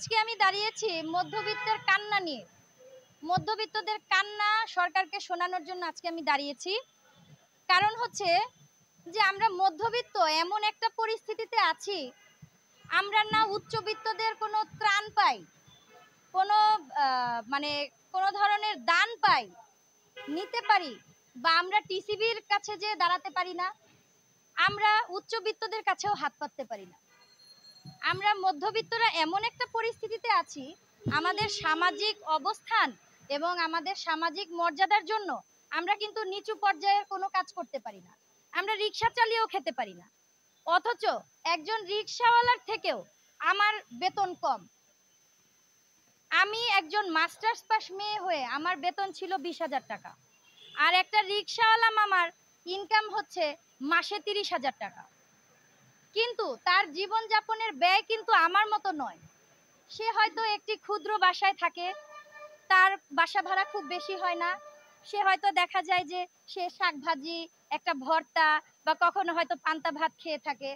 আজকে আমি দাঁড়িয়েছি মধ্যবিত্তের কান্না নিয়ে। মধ্যবিত্তদের কান্না সরকারকে শোনানোর জন্য আজকে আমি দাঁড়িয়েছি। কারণ হচ্ছে যে আমরা মধ্যবিত্ত এমন একটা পরিস্থিতিতে আছি, আমরা না উচ্চবিত্তদের কোনো ত্রাণ পাই, কোনো মানে কোনো ধরনের দান পাই, নিতে পারি, বা আমরা টিসিবির কাছে যে দাঁড়াতে পারি না, আমরা উচ্চবিত্তদের কাছেও হাত পাততে পারি না। আমরা মধ্যবিত্তরা এমন একটা পরিস্থিতিতে আছি, আমাদের সামাজিক অবস্থান এবং আমাদের সামাজিক মর্যাদার জন্য আমরা কিন্তু নিচু পর্যায়ের কোনো কাজ করতে পারি না। আমরা রিক্সা চালিয়েও খেতে পারি না, অথচ একজন রিক্সাওয়ালার থেকেও আমার বেতন কম। আমি একজন মাস্টার্স পাস মেয়ে হয়ে আমার বেতন ছিল 20,000 টাকা, আর একটা রিক্সাওয়ালা মামার ইনকাম হচ্ছে মাসে 30,000 টাকা। কিন্তু তার জীবনযাপনের ব্যয় কিন্তু আমার মতো নয়। সে হয়তো একটি ক্ষুদ্র বাসায় থাকে, তার বাসা ভাড়া খুব বেশি হয় না। সে হয়তো দেখা যায় যে সে শাকভাজি, একটা ভর্তা বা কখনো হয়তো পান্তা ভাত খেয়ে থাকে।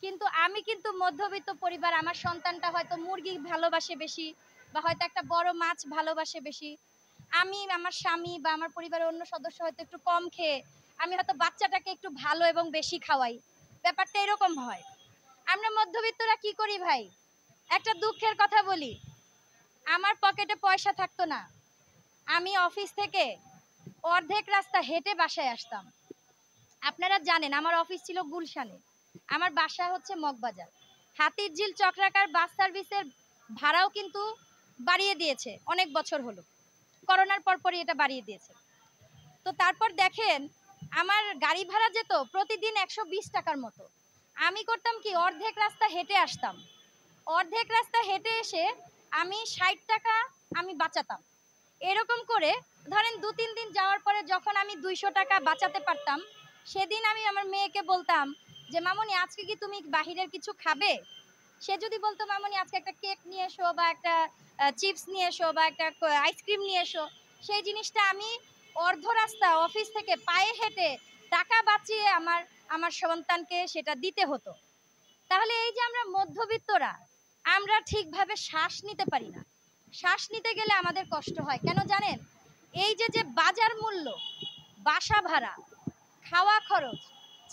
কিন্তু আমি কিন্তু মধ্যবিত্ত পরিবার, আমার সন্তানটা হয়তো মুরগি ভালোবাসে বেশি, বা হয়তো একটা বড় মাছ ভালোবাসে বেশি। আমি, আমার স্বামী বা আমার পরিবারের অন্য সদস্য হয়তো একটু কম খেয়ে আমি হয়তো বাচ্চাটাকে একটু ভালো এবং বেশি খাওয়াই। ব্যাপারটা এরকম হয়। আমরা মধ্যবিত্তরা কি করি ভাই? একটা দুঃখের কথা বলি, আমার পকেটে পয়সা থাকতো না, আমি অফিস থেকে অর্ধেক রাস্তা হেঁটে বাসায় আসতাম। আপনারা জানেন আমার অফিস ছিল গুলশানে, আমার বাসা হচ্ছে মগবাজার। হাতিরঝিল চক্রাকার বাস সার্ভিসের ভাড়াও কিন্তু বাড়িয়ে দিয়েছে, অনেক বছর হলো, করোনার পরপরই এটা বাড়িয়ে দিয়েছে। তো তারপর দেখেন আমার গাড়ি ভাড়া যেত প্রতিদিন 120 টাকার মতো। আমি করতাম কি, অর্ধেক রাস্তা হেঁটে আসতাম। অর্ধেক রাস্তা হেঁটে এসে আমি 60 টাকা আমি বাঁচাতাম। এরকম করে ধরেন 2-3 দিন যাওয়ার পরে যখন আমি 200 টাকা বাঁচাতে পারতাম, সেদিন আমি আমার মেয়েকে বলতাম যে মামনি আজকে কি তুমি বাহিরের কিছু খাবে? সে যদি বলতো মামনি আজকে একটা কেক নিয়ে এসো, বা একটা চিপস নিয়ে এসো, বা একটা আইসক্রিম নিয়ে এসো, সেই জিনিসটা আমি অর্ধ রাস্তা অফিস থেকে পায়ে হেঁটে টাকা বাঁচিয়ে আমার আমার সন্তানকে সেটা দিতে হতো। তাহলে এই যে আমরা মধ্যবিত্তরা, আমরা ঠিকভাবে শ্বাস নিতে পারি না। শ্বাস নিতে গেলে আমাদের কষ্ট হয় কেন জানেন? এই যে যে বাজার মূল্য, বাসা ভাড়া, খাওয়া খরচ,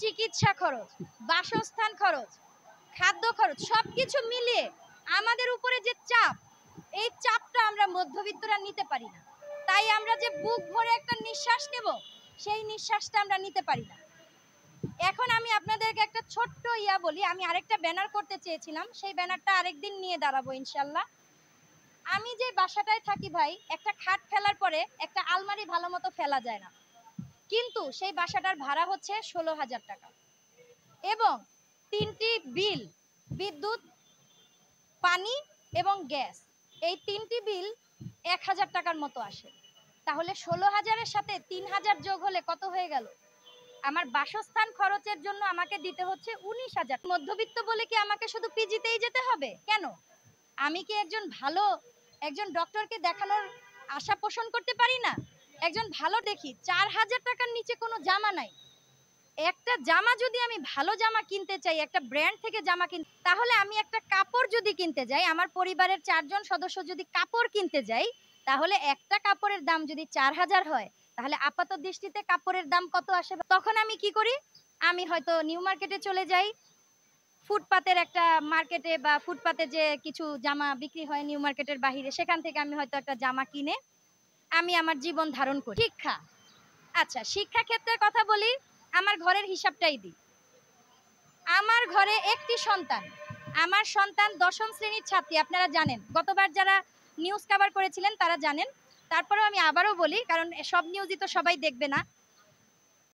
চিকিৎসা খরচ, বাসস্থান খরচ, খাদ্য খরচ, সবকিছু মিলিয়ে আমাদের উপরে যে চাপ, এই চাপটা আমরা মধ্যবিত্তরা নিতে পারি না। তাই আমরা যে বুক ভরে একটা নিঃশ্বাস নেব, সেই নিঃশ্বাসটা আমরা নিতে পারি না। এখন আমি আপনাদেরকে একটা ছোট্ট বলি, আমি আরেকটা ব্যানার করতে চেয়েছিলাম, সেই ব্যানারটা আরেকদিন নিয়ে দাঁড়াবো ইনশাল্লাহ। আমি যে বাসাটায় থাকি ভাই, একটা খাট ফেলার পরে একটা আলমারি ভালো মতো ফেলা যায় না, কিন্তু সেই বাসাটার ভাড়া হচ্ছে 16,000 টাকা, এবং 3টি বিল, বিদ্যুৎ, পানি এবং গ্যাস, এই 3টি বিল 1,000 টাকার মতো আসে। তাহলে 16,000-এর সাথে 3,000 যোগ হলে কত হয়ে গেল? আমার বাসস্থান খরচের জন্য আমাকে দিতে হচ্ছে 19,000। মধ্যবিত্ত বলে কি আমাকে শুধু পিজিতেই যেতে হবে? কেন? আমি কি একজন ডক্টরকে দেখানোর আশা পোষণ করতে পারি না? একজন ভালো দেখি 4,000 টাকার নিচে কোনো জামা নাই। একটা জামা যদি আমি ভালো জামা কিনতে চাই, একটা ব্র্যান্ড থেকে জামা কিনতে, তাহলে আমি একটা কাপড় যদি কিনতে যাই, আমার পরিবারের 4 জন সদস্য যদি কাপড় কিনতে যাই, তাহলে একটা কাপড়ের দাম যদি 4,000 হয়, তাহলে আপাত দৃষ্টিতে কাপড়ের দাম কত আসে? তখন আমি কি করি? আমি হয়তো নিউ মার্কেটে চলে যাই, ফুটপাতের একটা মার্কেটে, বা ফুটপাতে যে কিছু জামা বিক্রি হয় নিউ মার্কেটের বাহিরে, সেখান থেকে আমি হয়তো একটা জামা কিনে আমি আমার জীবন ধারণ করি। শিক্ষা, আচ্ছা শিক্ষা ক্ষেত্রের কথা বলি, আমার ঘরের হিসাবটাই দিই। আমার ঘরে একটি সন্তান, আমার সন্তান 10ম শ্রেণীর ছাত্রী। আপনারা জানেন, গতবার যারা নিউজ কভার করেছিলেন তারা জানেন, তারপরেও আমি আবারও বলি, কারণ সব নিউজই তো সবাই দেখবে না।